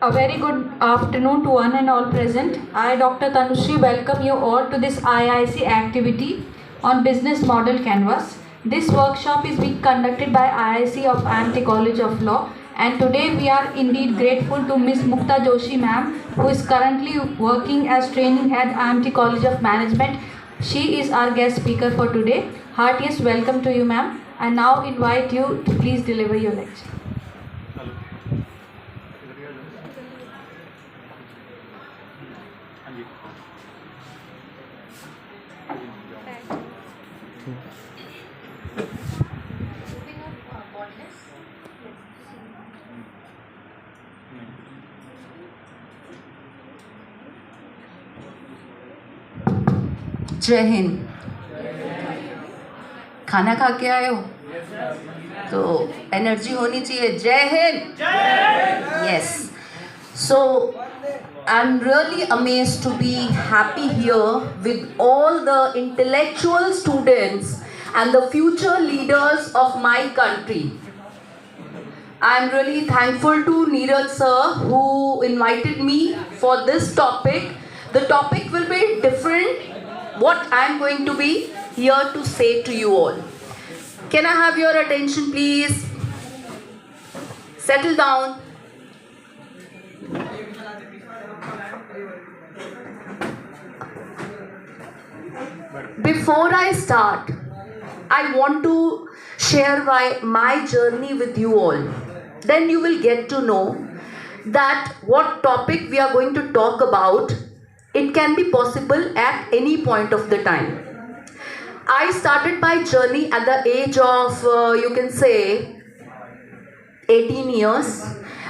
A very good afternoon to one and all present. I, Dr. Tanushree, welcome you all to this IIC activity on Business Model Canvas. This workshop is being conducted by IIC of IMT College of Law, and today we are indeed grateful to Ms. Mukta Joshi ma'am, who is currently working as training head IMT College of Management. She is our guest speaker for today. Heartiest welcome to you, ma'am. I now invite you to please deliver your lecture. जय हिंद। खाना खा के आए हो तो energy होनी चाहिए। जय Hind. Yes, so I'm really amazed to be happy here with all the intellectual students and the future leaders of my country. I'm really thankful to Neeraj sir who invited me for this topic. The topic will be different what I'm going to be here to say to you all. Can I have your attention please? Settle down. Before I start, I want to share my journey with you all. Then you will get to know that what topic we are going to talk about, it can be possible at any point of the time. I started my journey at the age of, you can say, 18 years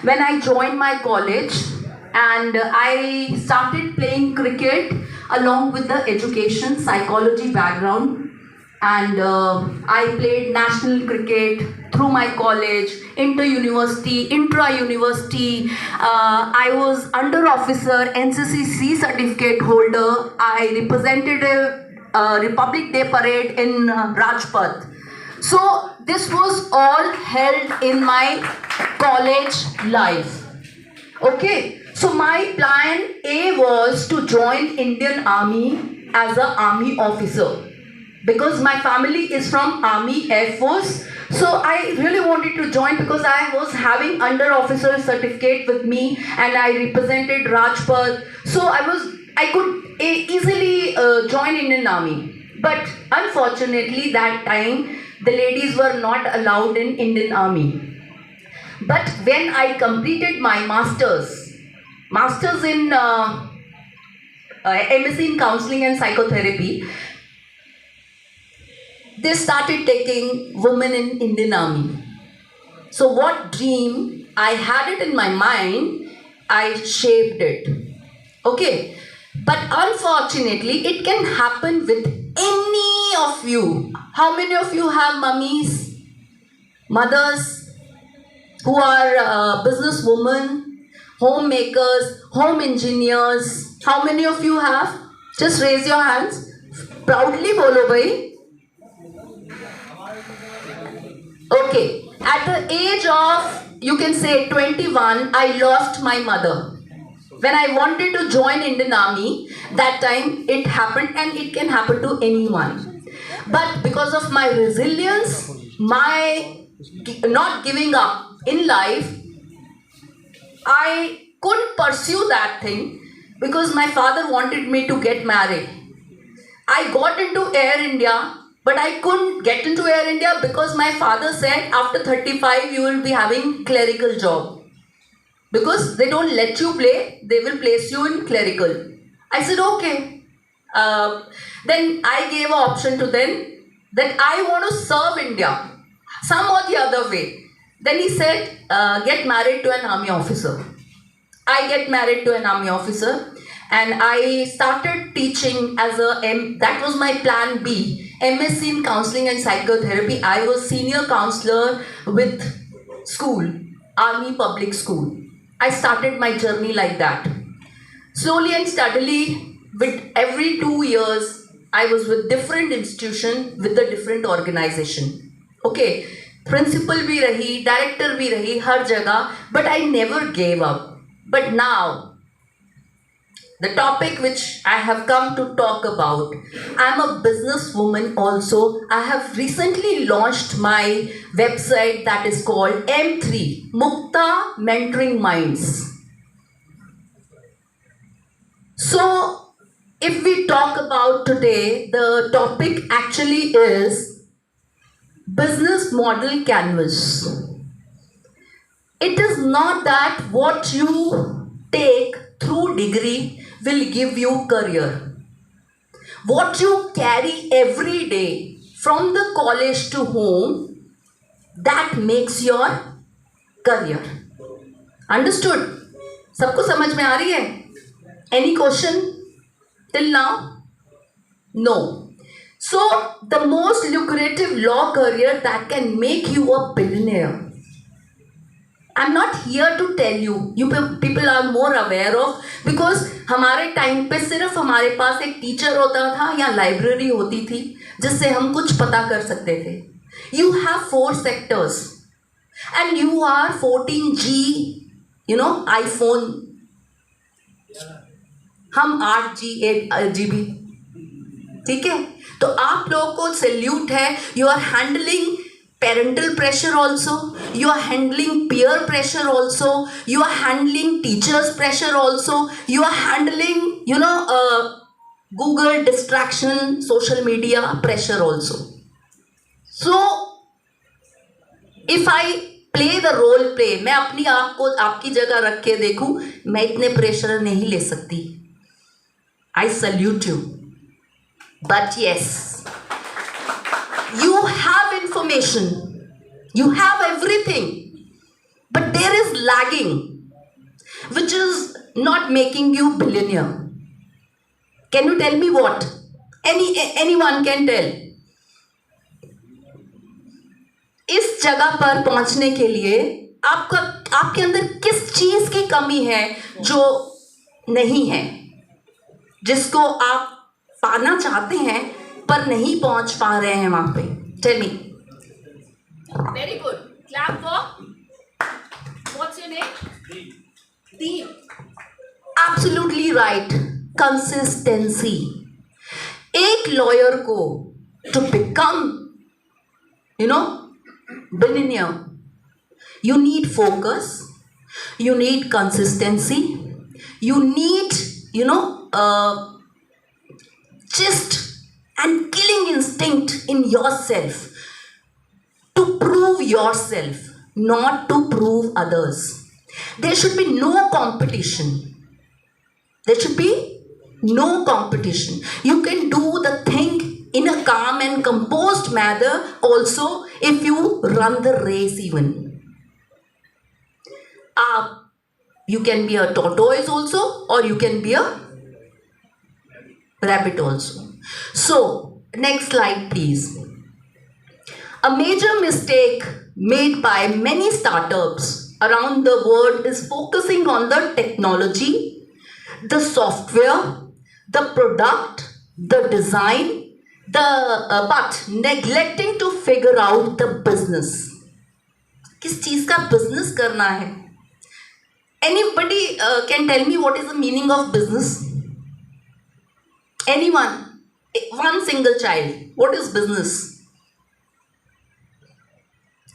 when I joined my college, and I started playing cricket along with the education psychology background, and I played national cricket through my college, inter-university, intra-university. I was under officer, NCC certificate holder. I represented a Republic Day parade in Rajpath. So this was all held in my college life. Okay, so my plan A was to join Indian Army as an army officer, because my family is from Army Air Force. So I really wanted to join because I was having under officer certificate with me and I represented Rajpath. So I could easily join Indian Army. But unfortunately that time the ladies were not allowed in Indian Army. But when I completed my masters in MSc in counseling and psychotherapy, they started taking women in Indian Army. So what dream I had it in my mind, I shaped it. Okay, but unfortunately it can happen with any of you. How many of you have mummies, mothers who are businesswomen, homemakers, home engineers? How many of you have? Just raise your hands. Proudly bolo bhai. Okay, at the age of, you can say 21, I lost my mother. When I wanted to join Indian Army, that time it happened, and it can happen to anyone. But because of my resilience, my not giving up in life, I couldn't pursue that thing because my father wanted me to get married. I got into Air India, but I couldn't get into Air India because my father said after 35 you will be having clerical job. Because they don't let you play, they will place you in clerical. I said okay. Then I gave an option to them that I want to serve India some or the other way. Then he said get married to an army officer. I get married to an army officer and I started teaching as that was my plan B, MSc in counseling and psychotherapy. I was senior counselor with school, army public school. I started my journey like that. Slowly and steadily, with every 2 years, I was with different institution, with a different organization. Okay, principal भी रही, director भी रही, हर जगह, but I never gave up. But now, the topic which I have come to talk about, I'm a businesswoman also. I have recently launched my website that is called M3, Mukta Mentoring Minds. So, if we talk about today, the topic actually is business model canvas. It is not that what you take through degree will give you career. What you carry every day from the college to home, that makes your career. Understood? सबको समझ में आ रही है? Any question till now? No. So the most lucrative law career that can make you a billionaire. I'm not here to tell you. You people are more aware of, because हमारे time पे सिर्फ हमारे पास एक teacher होता था या library होती थी जिससे हम कुछ पता कर सकते थे. You have 4 sectors and you are 14G, iPhone. हम 8G 8GB. ठीक है, तो आप लोगों को सैल्यूट है. You are handling parental pressure also, you are handling peer pressure also, you are handling teachers pressure also, you are handling Google distraction, social media pressure also. So if I play the role play, मैं अपनी आप को आपकी जगह रख के देखूं, मैं इतने प्रेशर नहीं ले सकती. I salute you. But yes, you have information, you have everything, but there is lagging, which is not making you billionaire. Can you tell me what? Anyone can tell. इस जगह पर पहुंचने के लिए आपके अंदर किस चीज की कमी है जो नहीं है, जिसको आप पाना चाहते हैं पर नहीं पहुंच पा रहे हैं वहां पे? Tell me. Very good. Clap for. What's your name? Deep. Absolutely right. Consistency. एक लॉयर को to become billionaire, you need focus, you need consistency, you need just and killing instinct in yourself to prove yourself, not to prove others. There should be no competition. There should be no competition. You can do the thing in a calm and composed manner also if you run the race even. You can be a tortoise also, or you can be a rabbit also. So, next slide please. A major mistake made by many startups around the world is focusing on the technology, the software, the product, the design, but neglecting to figure out the business. किस चीज का business करना है? Anybody can tell me what is the meaning of business? Anyone? One single child. What is business?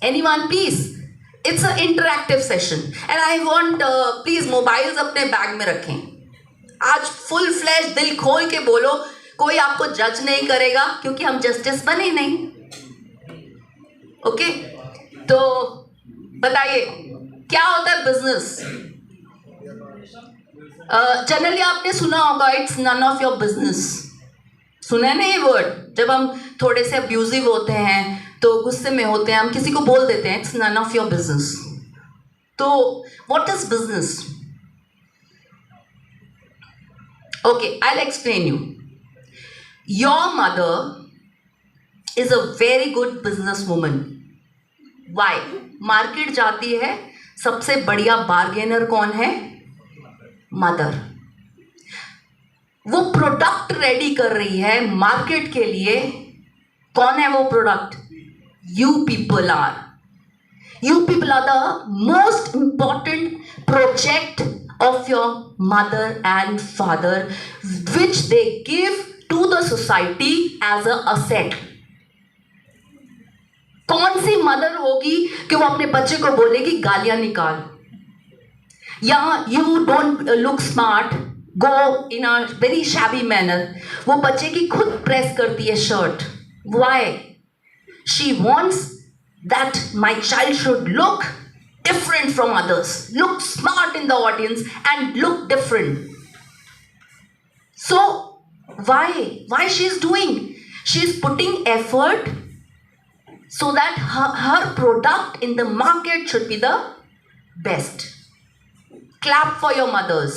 Anyone, please? It's an interactive session and I want please mobiles अपने bag में रखें. आज full fledged दिल खोल के बोलो. कोई आपको जज नहीं करेगा क्योंकि हम जस्टिस बने नहीं. ओके, तो बताइए क्या होता है बिजनेस? जनरली आपने सुना होगा it's none of your business. सुना है ना ये वर्ड? जब हम थोड़े से अब्यूजिव होते हैं तो गुस्से में होते हैं, हम किसी को बोल देते हैं it's none of your business. तो what is business? Okay, I will explain you. Your mother is a very good businesswoman. Why? Market जाती है, सबसे बढ़िया बार्गेनर कौन है? मदर. वो प्रोडक्ट रेडी कर रही है मार्केट के लिए. कौन है वो product? You people are. You people are the most important project of your mother and father, which they give to the society as a asset. कौन सी मदर होगी कि वो अपने बच्चे को बोलेगी गालियां निकाल, या you don't look smart, go in a very shabby manner. वो बच्चे की खुद प्रेस करती है shirt. Why? She wants that my child should look different from others, look smart in the audience and look different. So why she is doing? She is putting effort so that her product in the market should be the best. Clap for your mothers.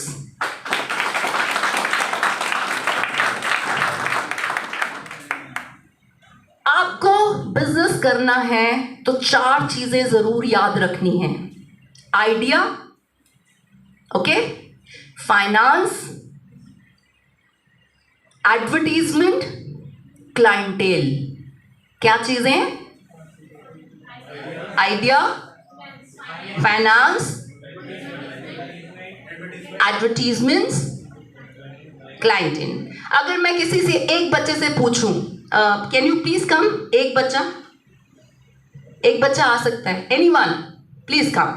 आपको business करना है तो 4 चीजें जरूर याद रखनी है. Idea, okay, finance, advertisement, clientele. क्या चीजें? Idea, finance, advertisements, clientele. अगर मैं किसी से, एक बच्चे से पूछूं, कैन यू प्लीज कम, एक बच्चा आ सकता है, anyone please come.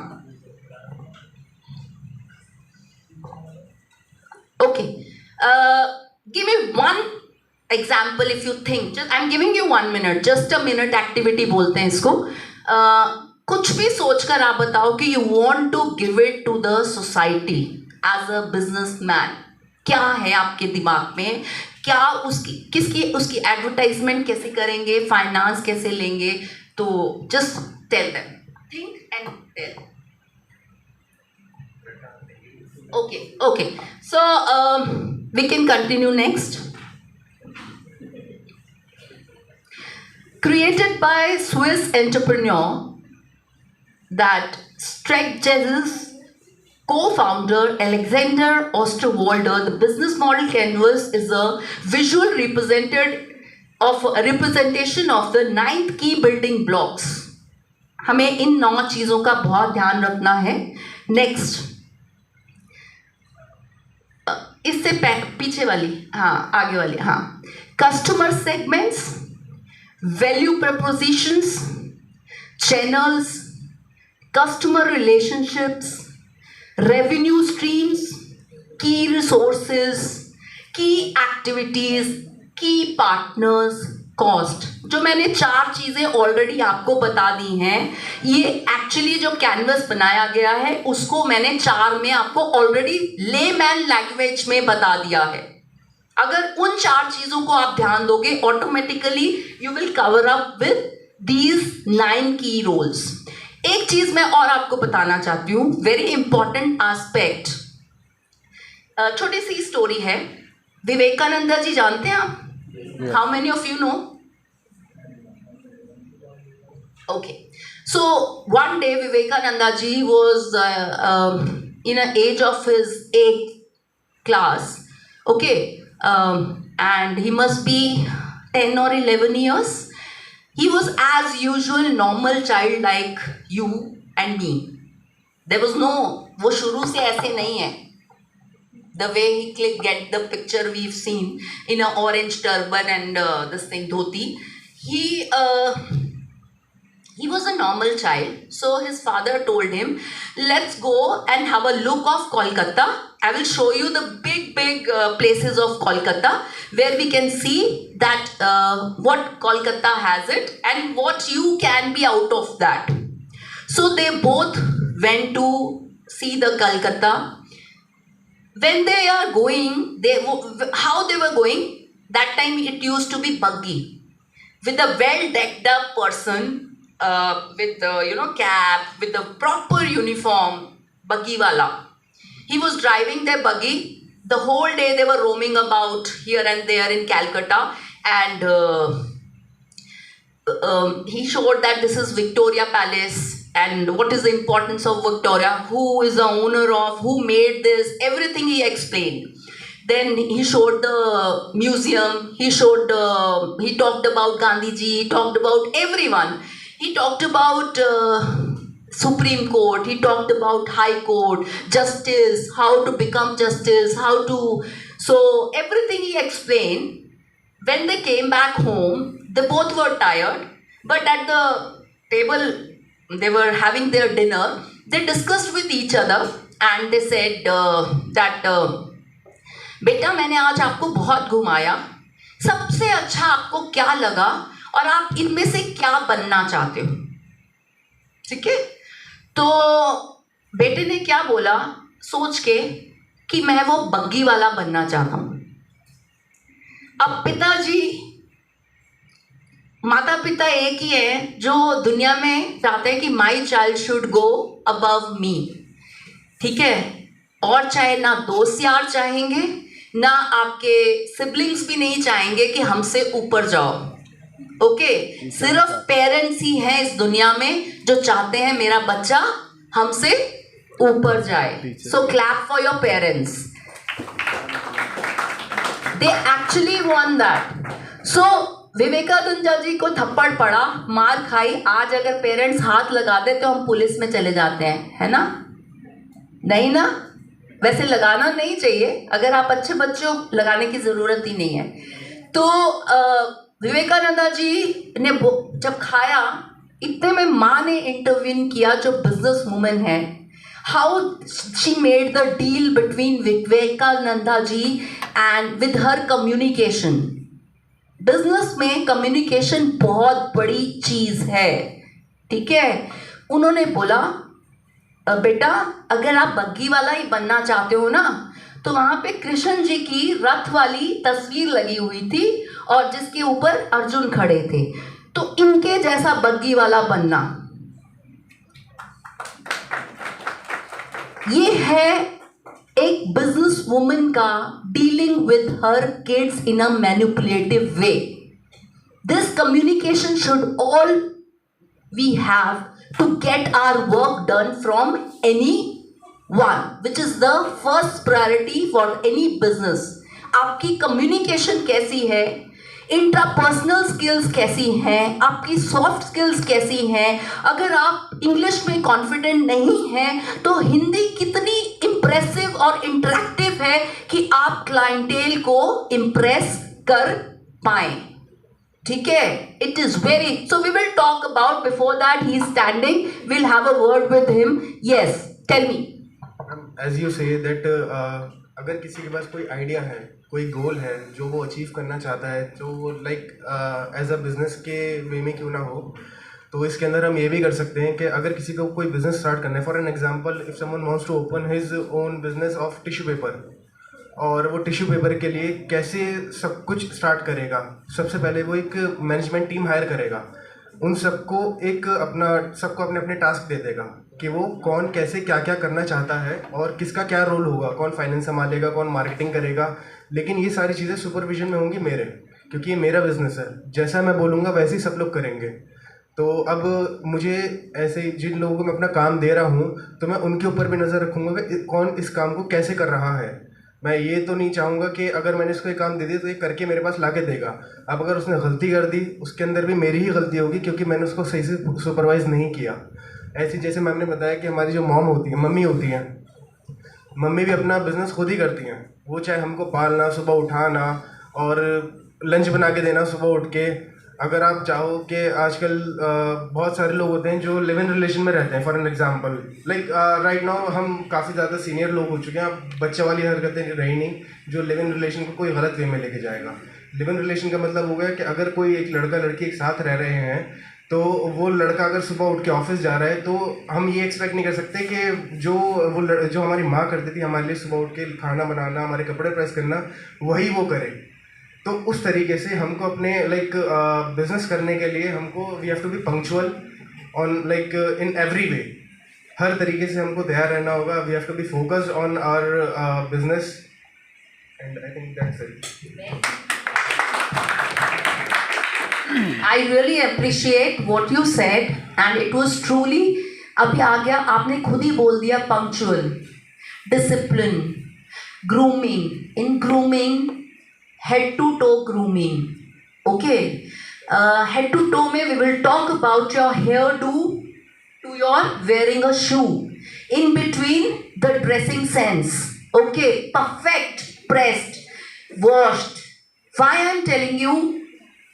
Okay, give me one example if you think. I am giving you 1 minute, just a minute activity बोलते हैं इसको. कुछ भी सोचकर आप बताओ कि you want to give it to the society as a businessman. क्या है आपके दिमाग में? क्या उसकी एडवर्टाइजमेंट कैसे करेंगे, फाइनेंस कैसे लेंगे? तो just tell them, think and tell. Okay, so we can continue next. Created by Swiss entrepreneur that Streckjez's co-founder Alexander Osterwalder, the business model canvas is a visual representation of the 9 key building blocks. हमें इन 9 चीजों का बहुत ध्यान रखना है. Next, इससे पीछे वाली, हाँ आगे वाली, हाँ. Customer segments, value propositions, channels, customer relationships, revenue streams, key resources, key activities, key partners, cost. जो मैंने 4 चीजें ऑलरेडी आपको बता दी हैं, ये एक्चुअली जो कैनवस बनाया गया है उसको मैंने 4 में आपको ऑलरेडी लेमैन लैंग्वेज में बता दिया है. अगर उन 4 चीजों को आप ध्यान दोगे, automatically you will cover up with these 9 की रोल्स. एक चीज मैं और आपको बताना चाहती हूँ, वेरी इंपॉर्टेंट एस्पेक्ट. छोटी सी स्टोरी है. विवेकानंद जी जानते हैं आप? How many of you know? Okay, so one day Vivekananda ji was in a age of his 8th class. Okay. And he must be 10 or 11 years. He was as usual normal child like you and me. There was no, वो शुरू से ऐसे नहीं है. The way he get the picture we've seen in a orange turban and this thing dhoti. He was a normal child. So his father told him, let's go and have a look of Kolkata. I will show you the big places of Kolkata where we can see that what Kolkata has it and what you can be out of that. So they both went to see the Kolkata. When they are going, how they were going, that time it used to be buggy with a well decked up person with the cap, with the proper uniform, buggy wala. He was driving their buggy. The whole day they were roaming about here and there in Calcutta, and he showed that this is Victoria Palace and what is the importance of Victoria, who is the owner of, who made this, everything he explained. Then he showed the museum, he talked about Gandhi ji, he talked about everyone. He talked about Supreme Court, he talked about High Court, justice, how to become justice, how to. So, everything he explained. When they came back home, they both were tired, but at the table, they were having their dinner. They discussed with each other and they said that बेटा मैंने आज आपको बहुत घुमाया, सबसे अच्छा आपको क्या लगा और आप इनमें से क्या बनना चाहते हो? ठीक है, तो बेटे ने क्या बोला सोच के कि मैं वो बग्गी वाला बनना चाहता हूँ. अब पिताजी, माता पिता एक ही है जो दुनिया में चाहते हैं कि my child should go above मी. ठीक है, और चाहे ना दोस्त यार चाहेंगे, ना आपके सिबलिंग्स भी नहीं चाहेंगे कि हमसे ऊपर जाओ. ओके, सिर्फ पेरेंट्स ही हैं इस दुनिया में जो चाहते हैं मेरा बच्चा हमसे ऊपर जाए. So clap for your parents. They actually want that. So Vivekananda ji को थप्पड़ पड़ा, मार खाई. आज अगर पेरेंट्स हाथ लगा दे तो हम पुलिस में चले जाते हैं, है ना? नहीं ना? वैसे लगाना नहीं चाहिए, अगर आप अच्छे बच्चे हो लगाने की ज़रूरत ही नहीं है. तो विवेकानंद जी ने जब खाया, इतने में माँ ने इंटरवीन किया जो बिजनेस वुमेन है. How she made the deal between Vivekananda ji and with her communication. Business में कम्युनिकेशन बहुत बड़ी चीज है. ठीक है, उन्होंने बोला बेटा अगर आप बग्गी वाला ही बनना चाहते हो ना, तो वहां पे कृष्ण जी की रथ वाली तस्वीर लगी हुई थी और जिसके ऊपर अर्जुन खड़े थे, तो इनके जैसा बग्गी वाला बनना. ये है एक बिजनेस वुमन का dealing with her kids in a manipulative way. This communication should all we have to get our work done from any one, which is the first priority for any business. आपकी communication कैसी है, intrapersonal skills कैसी हैं, आपकी soft skills कैसी हैं. अगर आप इंग्लिश में कॉन्फिडेंट नहीं हैं तो हिंदी कितनी इम्प्रेसिव और इंटरेक्टिव है कि आप क्लाइंटेल को इम्प्रेस कर पाएं. ठीक है, it is very. So we will talk about, before that he is standing, will have a word with him. Yes, tell me. As you say that अगर किसी के पास कोई आइडिया है, कोई गोल है जो वो अचीव करना चाहता है, तो वो लाइक एज अ बिज़नेस के वे में क्यों ना हो, तो इसके अंदर हम ये भी कर सकते हैं कि अगर किसी को कोई बिज़नेस स्टार्ट करना है, for an example if someone wants to open his own business of tissue paper, और वो टिश्यू पेपर के लिए कैसे सब कुछ स्टार्ट करेगा. सबसे पहले वो एक मैनेजमेंट टीम हायर करेगा, उन सबको अपने अपने टास्क दे देगा कि वो कौन कैसे क्या क्या करना चाहता है और किसका क्या रोल होगा, कौन फाइनेंस संभालेगा, कौन मार्केटिंग करेगा. लेकिन ये सारी चीज़ें सुपरविजन में होंगी मेरे, क्योंकि ये मेरा बिजनेस है. जैसा मैं बोलूँगा वैसे ही सब लोग करेंगे. तो अब मुझे ऐसे जिन लोगों को मैं अपना काम दे रहा हूँ, तो मैं उनके ऊपर भी नज़र रखूँगा कि कौन इस काम को कैसे कर रहा है. मैं ये तो नहीं चाहूँगा कि अगर मैंने इसको एक काम दे दिया तो ये करके मेरे पास ला के देगा. अब अगर उसने गलती कर दी, उसके अंदर भी मेरी ही गलती होगी, क्योंकि मैंने उसको सही से सुपरवाइज़ नहीं किया. ऐसे जैसे मैम ने बताया कि हमारी जो मॉम होती है, मम्मी होती हैं, मम्मी भी अपना बिज़नेस खुद ही करती हैं. वो चाहे हमको पालना, सुबह उठाना और लंच बना के देना सुबह उठ के. अगर आप चाहो कि आजकल बहुत सारे लोग होते हैं जो लिव इन रिलेशन में रहते हैं, for an example like right now हम काफ़ी ज़्यादा सीनियर लोग हो चुके हैं. अब बच्चे वाली हरकतें रही नहीं जो लिव इन रिलेशन को कोई गलत वे में लेके जाएगा. लिव इन रिलेशन का मतलब हो गया कि अगर कोई एक लड़का लड़की एक साथ रह रहे हैं, तो वो लड़का अगर सुबह उठ के ऑफिस जा रहा है, तो हम ये एक्सपेक्ट नहीं कर सकते कि जो हमारी माँ करती थी हमारे लिए, सुबह उठ के खाना बनाना, हमारे कपड़े प्रेस करना, वही वो करे. तो उस तरीके से हमको अपने लाइक बिजनेस करने के लिए हमको we have to be punctual on like in every way. हर तरीके से हमको तैयार रहना होगा. We have to be focused on our business, and I think that's it. I really appreciate what you said and it was truly, अभी आ गया, आपने खुद ही बोल दिया, punctual, discipline, grooming. In grooming, head to toe grooming. Okay, head to toe में we will talk about your hairdo to to your wearing a shoe. In between the dressing sense. Okay, perfect, pressed, washed. Why I am telling you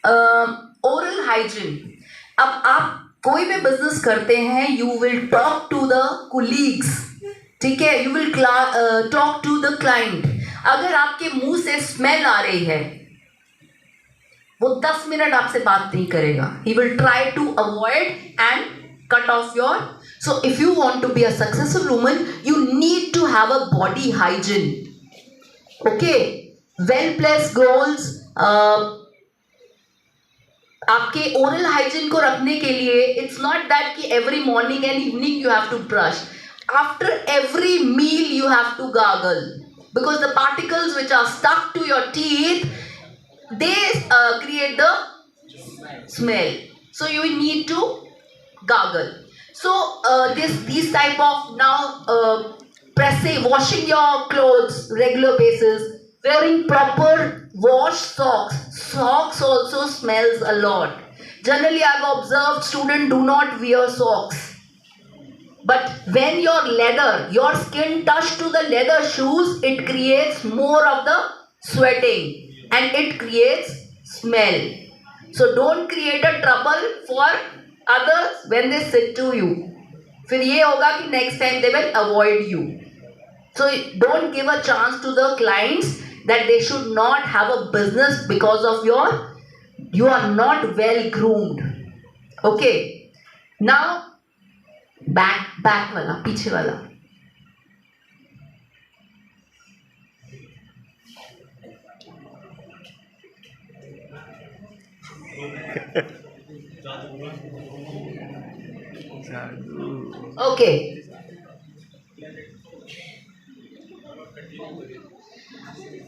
oral hygiene. अब आप कोई भी business करते हैं, you will talk to the colleagues, ठीक है, you will talk to the client. अगर आपके मुंह से स्मेल आ रही है, वो 10 मिनट आपसे बात नहीं करेगा. He will try to avoid and cut off your. So if you want to be a successful woman, you need to have a body hygiene. Okay, well placed goals. आपके oral hygiene को रखने के लिए it's not that कि every morning and evening you have to brush. After every meal you have to gargle because the particles which are stuck to your teeth, they create the smell. So you need to gargle. So these type of now pressing, washing your clothes regular basis, wearing proper wash socks. Socks also smells a lot. Generally, I've observed students do not wear socks. But when your skin touch to the leather shoes, it creates more of the sweating and it creates smell. So don't create a trouble for others when they sit to you. फिर ये होगा कि next time they will avoid you. So don't give a chance to the clients that they should not have a business because of you are not well groomed. Okay. Now back वाला, पीछे वाला. Okay.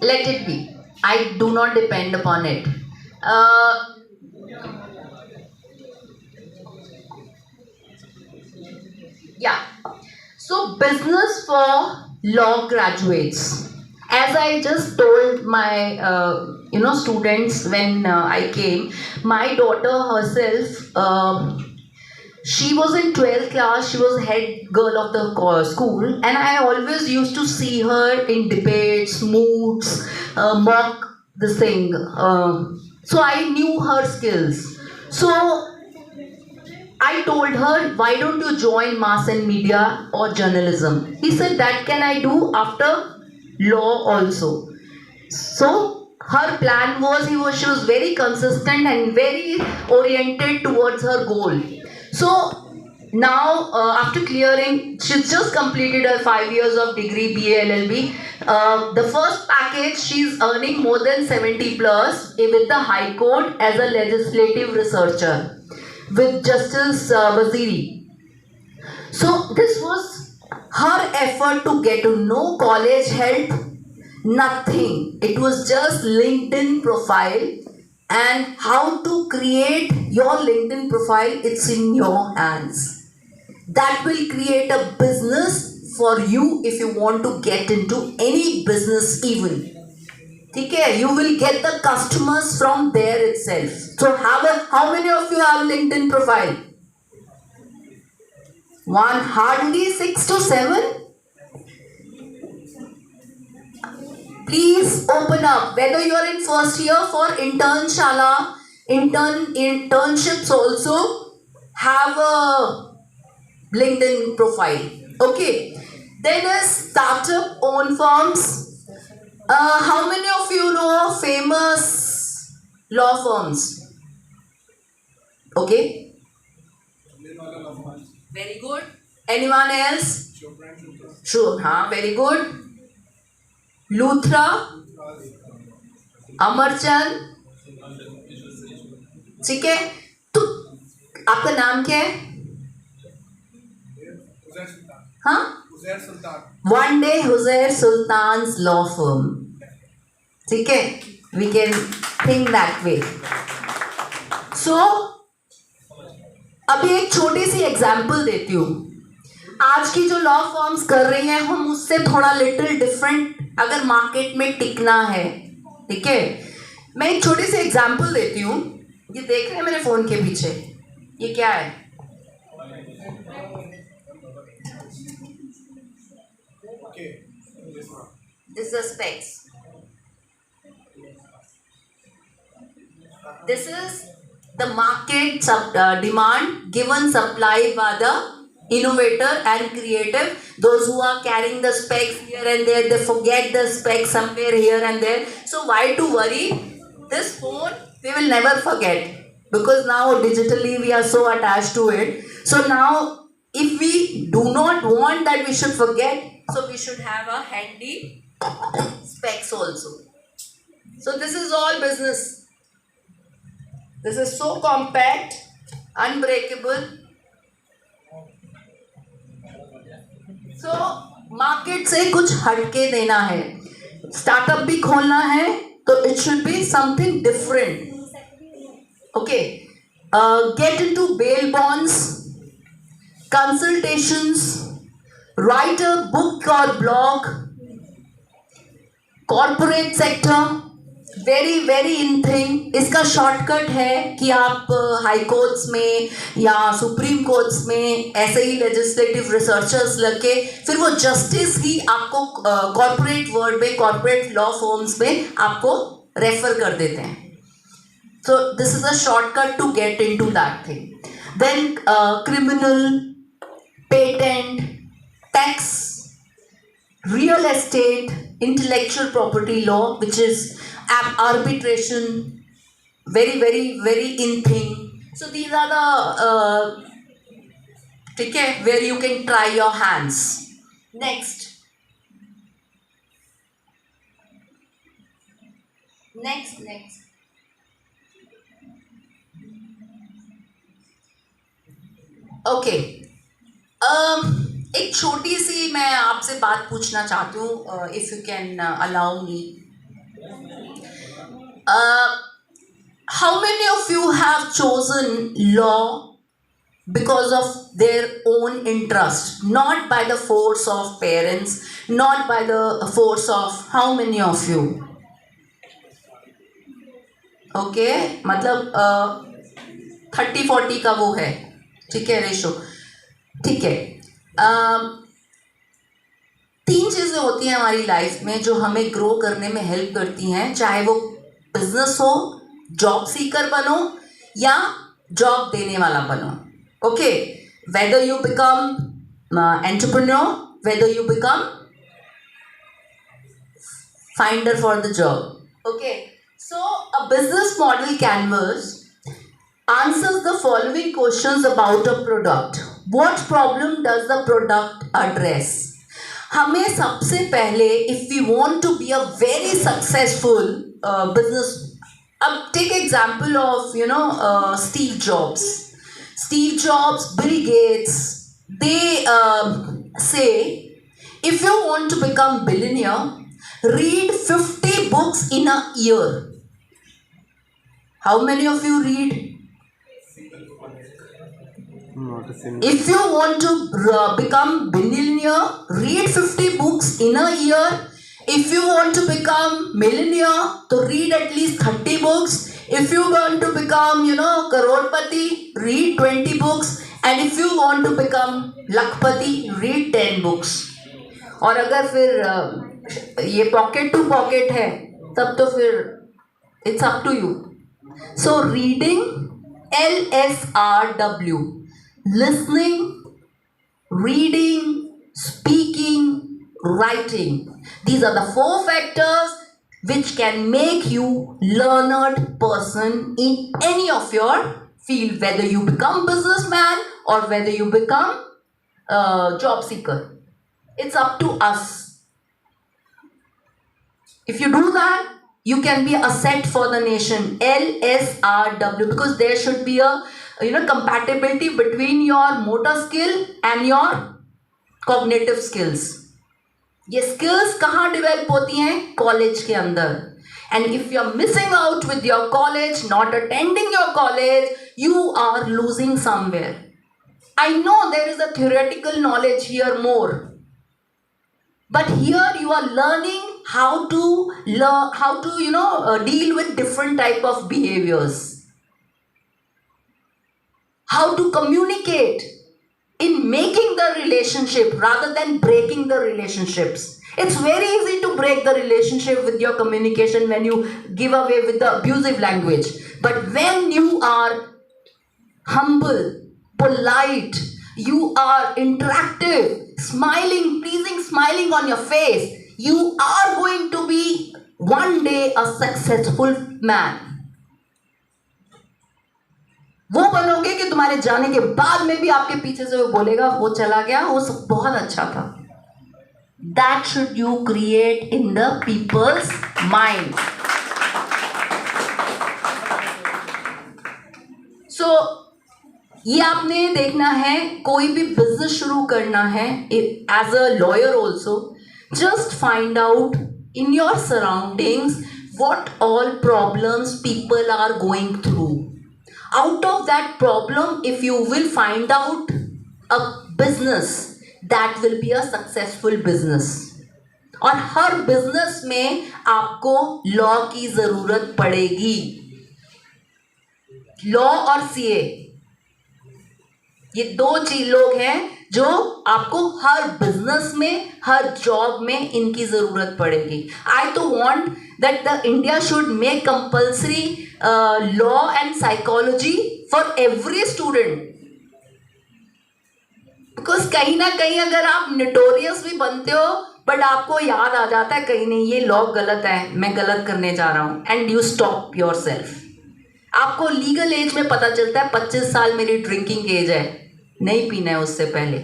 Let it be. I do not depend upon it. Yeah. So business for law graduates. As I just told my students when I came, my daughter herself, she was in 12th class, she was head girl of the school, and I always used to see her in debates, moods, mock this thing. So I knew her skills. So I told her, why don't you join mass and media or journalism? He said, that can I do after law also. So her plan was, she was very consistent and very oriented towards her goal. So now after clearing, she's just completed her 5 years of degree, BA LLB. The first package, she's earning more than 70 plus with the High Court as a legislative researcher with Justice Waziri. So this was her effort to get to know college help, nothing. It was just LinkedIn profile. And how to create your LinkedIn profile, it's in your hands. That will create a business for you if you want to get into any business even. Okay, you will get the customers from there itself. So how many of you have LinkedIn profile? One, hardly 6 to 7. Please open up. Whether you are in first year for internshala, internships also have a LinkedIn profile. Okay. Then a startup own firms. How many of you know famous law firms? Okay. Very good. Anyone else? Sure. Very good. Luthra, Amarchand, ठीक है. तो आपका नाम क्या है? हाँ? One day Huzair Sultan's law firm. ठीक है? We can think that way. So अभी एक छोटी सी एग्जाम्पल देती हूँ. आज की जो लॉ फर्म्स कर रही हैं, हम उससे थोड़ा लिटिल डिफरेंट अगर मार्केट में टिकना है. ठीक है, मैं एक छोटी सी एग्जांपल देती हूँ. ये देख रहे हैं मेरे फोन के पीछे, ये क्या है? This is the specs. This is the market demand given supply by the innovator and creative. Those who are carrying the specs here and there, they forget the specs somewhere here and there. So why to worry? This phone we will never forget, because now digitally we are so attached to it. So now if we do not want that we should forget, so we should have a handy specs also. So this is all business. This is so compact, unbreakable. So market से कुछ हटके देना है, startup भी खोलना है, तो it should be something different. Okay, get into bail bonds, consultations, write a book or blog, corporate sector, very very in thing. इसका शॉर्टकट है कि आप हाई कोर्ट्स में या सुप्रीम कोर्ट्स में ऐसे ही लेजिस्लेटिव रिसर्चर्स लगे, फिर वो जस्टिस ही आपको कॉर्पोरेट वर्ल्ड में, कॉर्पोरेट लॉ फॉर्म्स में आपको रेफर कर देते हैं. So this is a shortcut to get in to that thing. Then criminal, patent, tax, real estate, intellectual property law, which is arbitration, very very very in thing. So these are the okay, where you can try your hands. Next okay. एक छोटी सी मैं आपसे बात पूछना चाहती हूँ, if you can allow me. How many of you have chosen law because of their own interest, not by the force of parents, not by the force of, how many of you? Okay, मतलब 30-40 का वो है, ठीक है, ratio. ठीक है. 3 चीज़ें होती हैं हमारी लाइफ में जो हमें ग्रो करने में हेल्प करती हैं, चाहे वो बिजनेस हो, जॉब सीकर बनो या जॉब देने वाला बनो. Okay, whether you become entrepreneur, whether you become finder for the job. Okay, so a business model canvas answers the following questions about a product. What problem does the product address? हमें सबसे पहले, if we want to be a very successful business, अब take example of Steve Jobs. Steve Jobs, Bill Gates, they say, if you want to become billionaire, read 50 books in a year. How many of you read? If you want to become billionaire, read 50 books in a year. If you want to become millionaire, to read at least 30 books. If you want to become, crorepati, read 20 books. And if you want to become lakpati, read 10 books. और अगर फिर ये pocket to pocket है, तब तो फिर it's up to you. So reading, LSRW. Listening, reading, speaking, writing. These are the 4 factors which can make you learned person in any of your field, whether you become businessman or whether you become job seeker. It's up to us. If you do that, you can be a asset for the nation. LSRW, because there should be a compatibility between your motor skill and your cognitive skills. ये skills कहाँ develop होती हैं? College के अंदर. And if you are missing out with your college, not attending your college, you are losing somewhere. I know there is a theoretical knowledge here more, but here you are learning how to deal with different type of behaviors. How to communicate in making the relationship rather than breaking the relationships. It's very easy to break the relationship with your communication when you give away with the abusive language. But when you are humble, polite, you are interactive, smiling, pleasing, smiling on your face, you are going to be one day a successful man. वो बनोगे कि तुम्हारे जाने के बाद में भी आपके पीछे से वो बोलेगा वो चला गया, वो सब बहुत अच्छा था. That should you create in the people's mind. So ये आपने देखना है, कोई भी बिजनेस शुरू करना है, as a lawyer also, just find out in your surroundings what all problems people are going through. Out of that problem, if you will find out a business, that will be a successful business. और हर business में आपको law की जरूरत पड़ेगी. Law और CA, ये दो लोग हैं जो आपको हर बिजनेस में, हर जॉब में इनकी जरूरत पड़ेगी. आई तो want that the India should make compulsory law and psychology for every student. Because कहीं ना कहीं अगर आप नोटोरियस भी बनते हो बट आपको याद आ जाता है कहीं नहीं ये लॉ गलत है, मैं गलत करने जा रहा हूं, and you stop your self. आपको लीगल एज में पता चलता है 25 साल मेरी ड्रिंकिंग एज है, नहीं पीना है उससे पहले.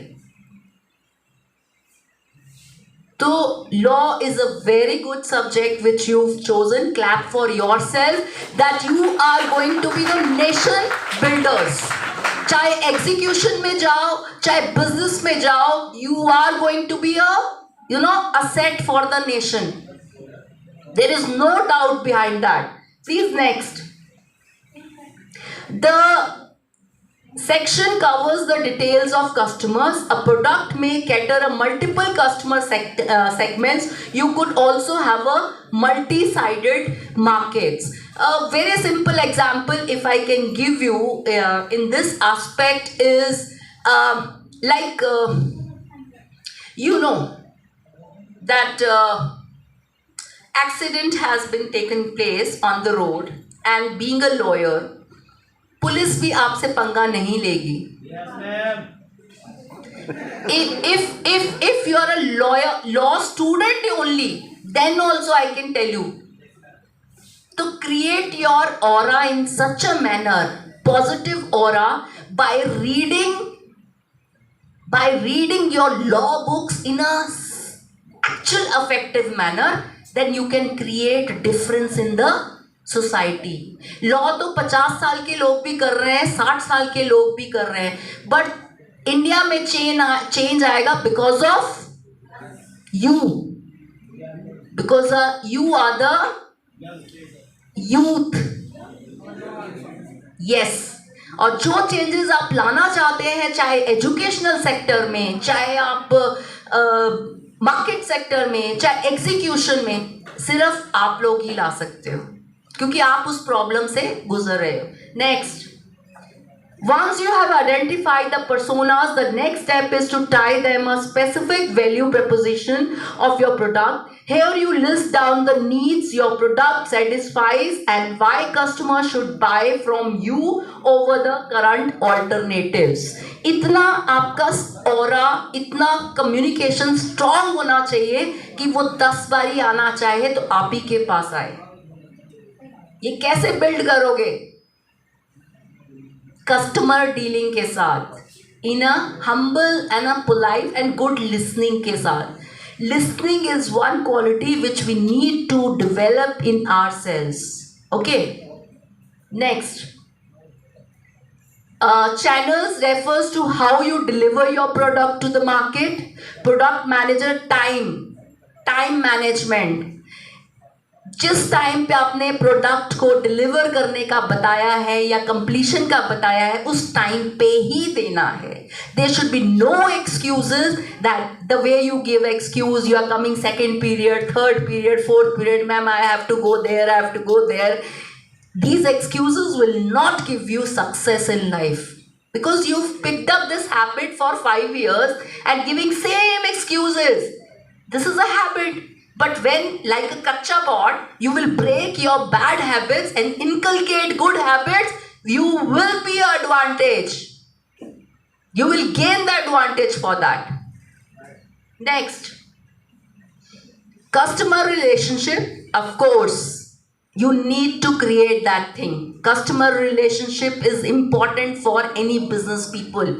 तो law is a very good subject which you chosen. Clap for yourself that you are going to be the nation builders. चाहे एग्जीक्यूशन में जाओ, चाहे बिजनेस में जाओ, you are going to be asset for the nation. There is no doubt behind that. Please, next. The section covers the details of customers. A product may cater a multiple customer segments. You could also have a multi-sided markets. A very simple example, if I can give you in this aspect, is you know that accident has been taken place on the road, and being a lawyer, police भी आपसे पंगा नहीं लेगी. If you are a law student only, then also I can tell you to create your aura in such a manner, positive aura, by reading your law books in a actual effective manner, then you can create difference in the society. Law तो 50 साल के लोग भी कर रहे हैं, 60 साल के लोग भी कर रहे हैं, बट इंडिया में चेंज आएगा because of you, because you are the youth. Yes. और जो चेंजेस आप लाना चाहते हैं, चाहे एजुकेशनल सेक्टर में, चाहे आप मार्केट सेक्टर में, चाहे एग्जीक्यूशन में, सिर्फ आप लोग ही ला सकते हो, क्योंकि आप उस प्रॉब्लम से गुजर रहे हो. Next. Once you have identified the personas, the next step is to tie them a specific value proposition of your product. Here you list down the needs your product satisfies and why customers should buy from you over the current alternatives. इतना आपका aura, इतना communication strong होना चाहिए कि वो 10 बारी आना चाहे तो आप ही के पास आए. ये कैसे बिल्ड करोगे? कस्टमर डीलिंग के साथ, in a humble and a polite and good listening के साथ. Listening is one quality which we need to develop in ourselves. Okay. Next. Channels refers to how you deliver your product to the market. Product manager, time management. जिस time पे आपने product को deliver करने का बताया है या completion का बताया है, उस टाइम पे ही देना है. There should be no excuses that the way you give excuse, you are coming second period, third period, fourth period, ma'am I have to go there, I have to go there. These excuses will not give you success in life, because you've picked up this habit for 5 years and giving same excuses. This is a habit. But when, like a kacha board, you will break your bad habits and inculcate good habits, you will be an advantage. You will gain the advantage for that. Next, customer relationship. Of course, you need to create that thing. Customer relationship is important for any business people.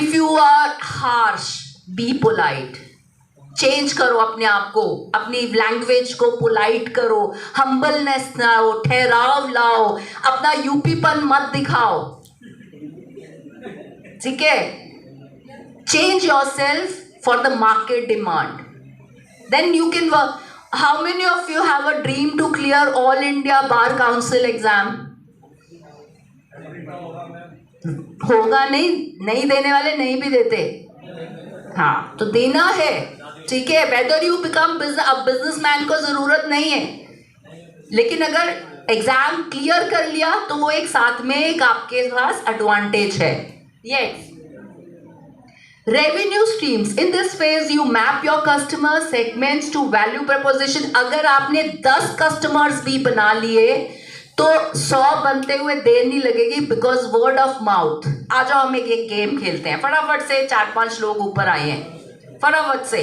If you are harsh, be polite. Change करो अपने आप को, अपनी language को polite करो, humbleness लाओ, ठहराव लाओ, अपना यूपीपन मत दिखाओ, ठीक है? Change yourself for the market demand, then you can work. How many of you have a dream to clear all India bar council exam? होगा नहीं देने वाले नहीं भी देते. हाँ, तो देना है, ठीक है? वेदर यू बिकम बिजनेसमैन को जरूरत नहीं है, लेकिन अगर एग्जाम क्लियर कर लिया तो वो एक साथ में एक आपके पास एडवांटेज है. Yes. Revenue streams. In this phase you map your customer segments to value proposition. अगर आपने 10 कस्टमर्स भी बना लिए तो 100 बनते हुए देर नहीं लगेगी, बिकॉज वर्ड ऑफ माउथ. आ जाओ हम एक गेम खेलते हैं. फटाफट से 4-5 लोग ऊपर आए हैं, फटाफट से.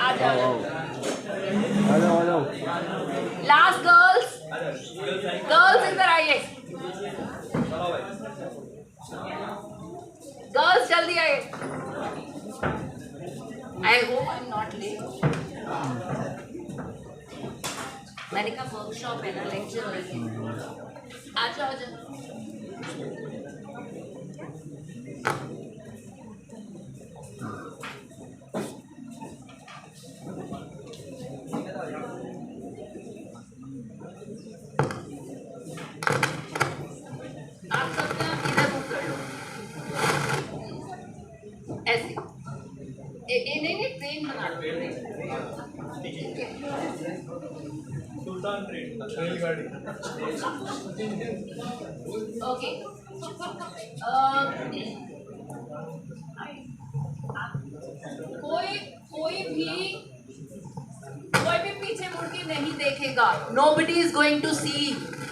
आ जाओ. लास्ट गर्ल्स इधर आइए. गर्ल्स जल्दी आइए. I hope I'm not late. मैंने कहा वर्कशॉप है ना, लेक्चर नहीं है. आ जाओ. आप सब इधर मूव कर लो ऐसे. नहीं ट्रेन बना लो. ओके. कोई भी पीछे मुड़ के नहीं देखेगा. Nobody is going to see,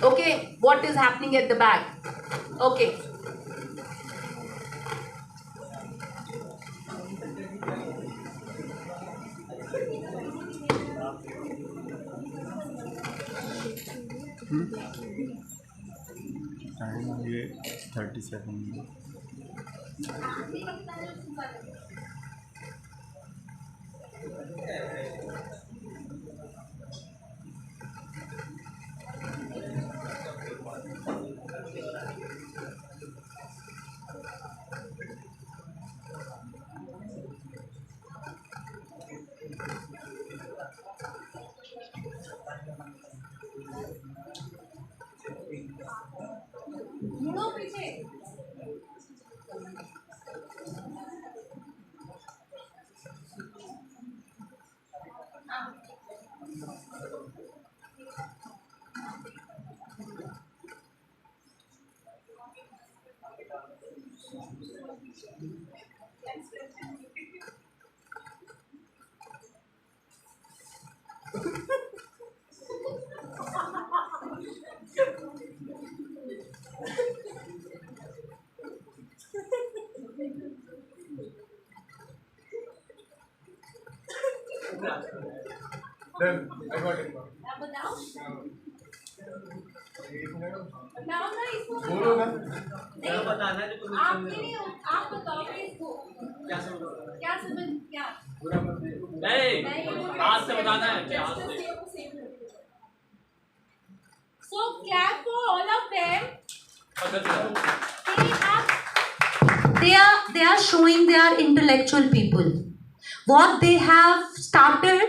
okay, what is happening at the back. Okay. Time ये 37. Done. I got it. बताओ इसको बोलो ना. नहीं बताना है. आपके नहीं, आप बताओ इसको क्या समझ क्या नहीं आज से बताना है क्या. So clap for all of them. They are showing they are intellectual people. What they have started,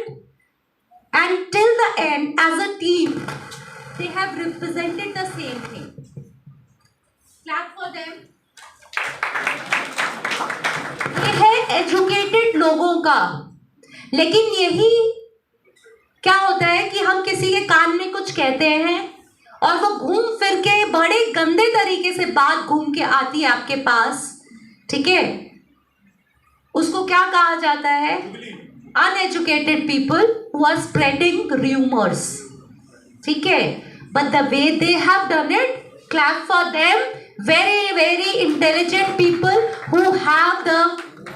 and till the end as a team they have represented the same thing. Clap for them. ये है educated लोगों का. लेकिन यही क्या होता है कि हम किसी के कान में कुछ कहते हैं और वो घूम फिर के बड़े गंदे तरीके से बात घूम के आती है आपके पास, ठीक है, उसको क्या कहा जाता है? Uneducated people who are spreading rumours, ठीक है, but the way they have done it, clap for them. Very, very intelligent people who have the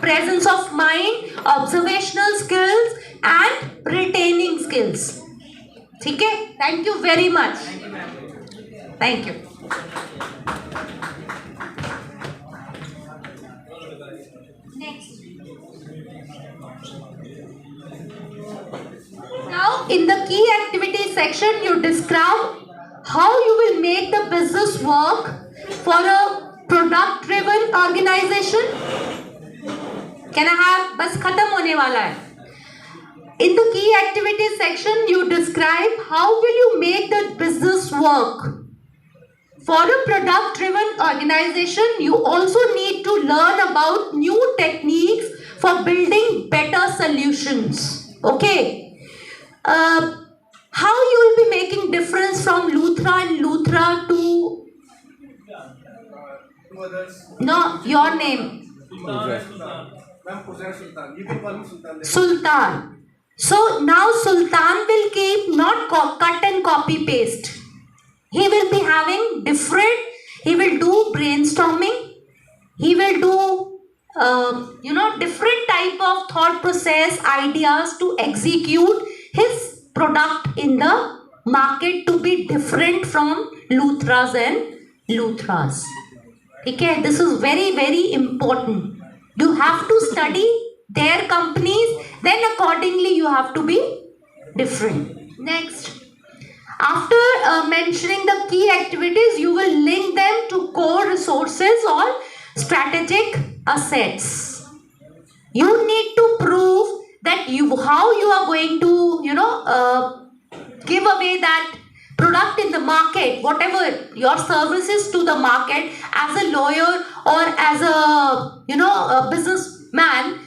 presence of mind, observational skills and retaining skills. ठीक है? Thank you very much. Thank you. Next. Now, in the key activity section, you describe how you will make the business work for a product driven organization. Can I have? बस खत्म होने वाला है. In the key activity section, you describe how will you make the business work. For a product driven organization, you also need to learn about new techniques for building better solutions. Okay. How you will be making difference from Luthra and Luthra to no, your name. Sultan. So now Sultan will keep not cut and copy paste. He will be having different, he will do brainstorming, he will do different type of thought process ideas to execute his product in the market to be different from Luthras and Luthras. Okay, this is very, very important. You have to study their companies, then accordingly you have to be different. Next, after mentioning the key activities, you will link them to core resources or strategic assets. You need to prove that how you are going to give away that product in the market, whatever your services to the market as a lawyer or as a businessman,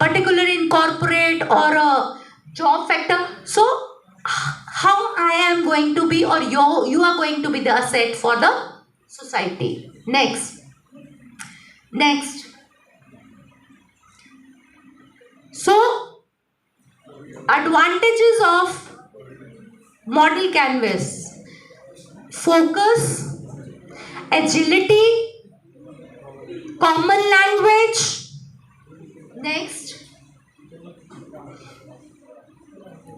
particularly in corporate or a job factor. So how I am going to be, or you are going to be the asset for the society. Next. So advantages of model canvas: focus, agility, common language. Next,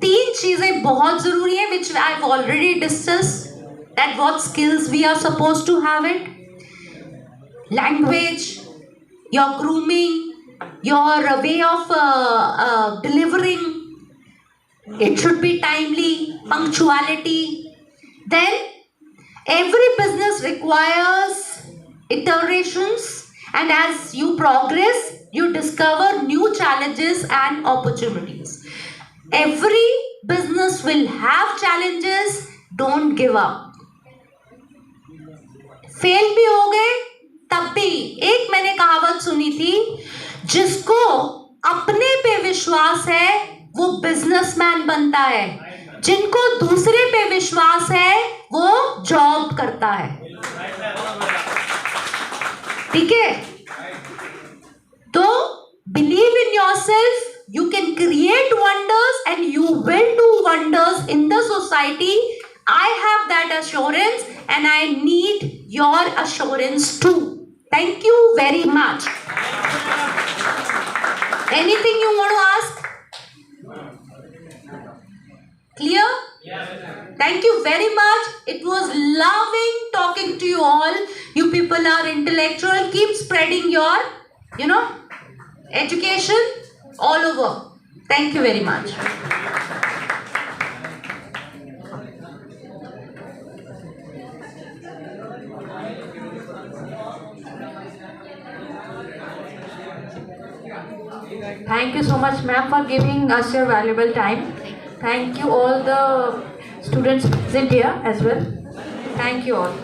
तीन चीजें बहुत जरूरी है, which I've already discussed, that what skills we are supposed to have it. Language, your grooming, your way of delivering. It should be timely, punctuality. Then every business requires iterations, and as you progress, you discover new challenges and opportunities. Every business will have challenges. Don't give up. Fail भी हो गए तब भी, एक मैंने कहावत सुनी थी, जिसको अपने पे विश्वास है वो बिजनेसमैन बनता है, जिनको दूसरे पे विश्वास है वो जॉब करता है. ठीक है? तो believe in yourself, you can create wonders and you will do wonders in the society. I have that assurance and I need your assurance too. Thank you very much. Anything you want to ask? Clear? Thank you very much. It was loving talking to you all. You people are intellectual. Keep spreading your, education all over. Thank you very much. Thank you so much, ma'am, for giving us your valuable time. Thank you all the students present here as well. Thank you all.